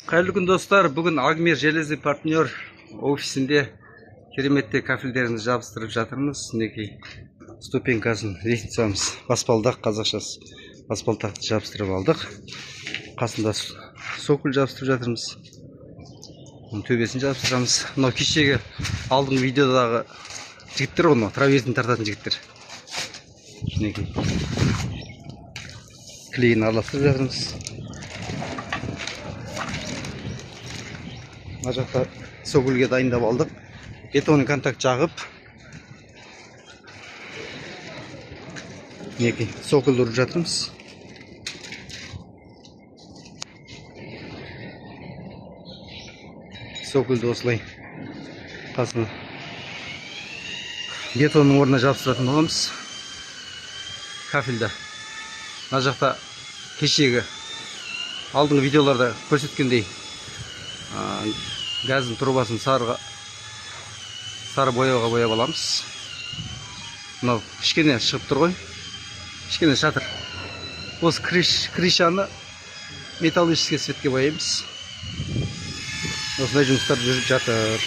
Қайырлы күн достар, бүгін Агмер железный партнер офисінде кереметте кафельдерімізді жабыстырып жатырмыз. Мінекей ступенькасын лестницамыз баспалдақ, қазақшасы баспалдақты жабыстырып алдық. Қасында сокуль жабыстырып жатырмыз. Төбесін жабыстырамыз. Мынау кешегі алдыңғы видеодағы жігіттер ғой, траверсін тартатын жігіттер. Мінекей клейін араластырып жатырмыз. Мына жақта сокульге дайындап алдық. Бетонный контакт жағып, мінекей сокульді ұрып жатырмыз. Сокульді осылай қасына бетонның орнына жабыстыратын боламыз. Кафельді. Мына жақта кешегі алдыңғы видеоларда көрсеткендей газдың трубасын сары бояуға бояп аламыз. Мынау кішкене шығып тұр ғой. Кішкене шатыр. Осы крышаны металлический цветке бояймыз. Осындай жұмыстар жүріп жатыр.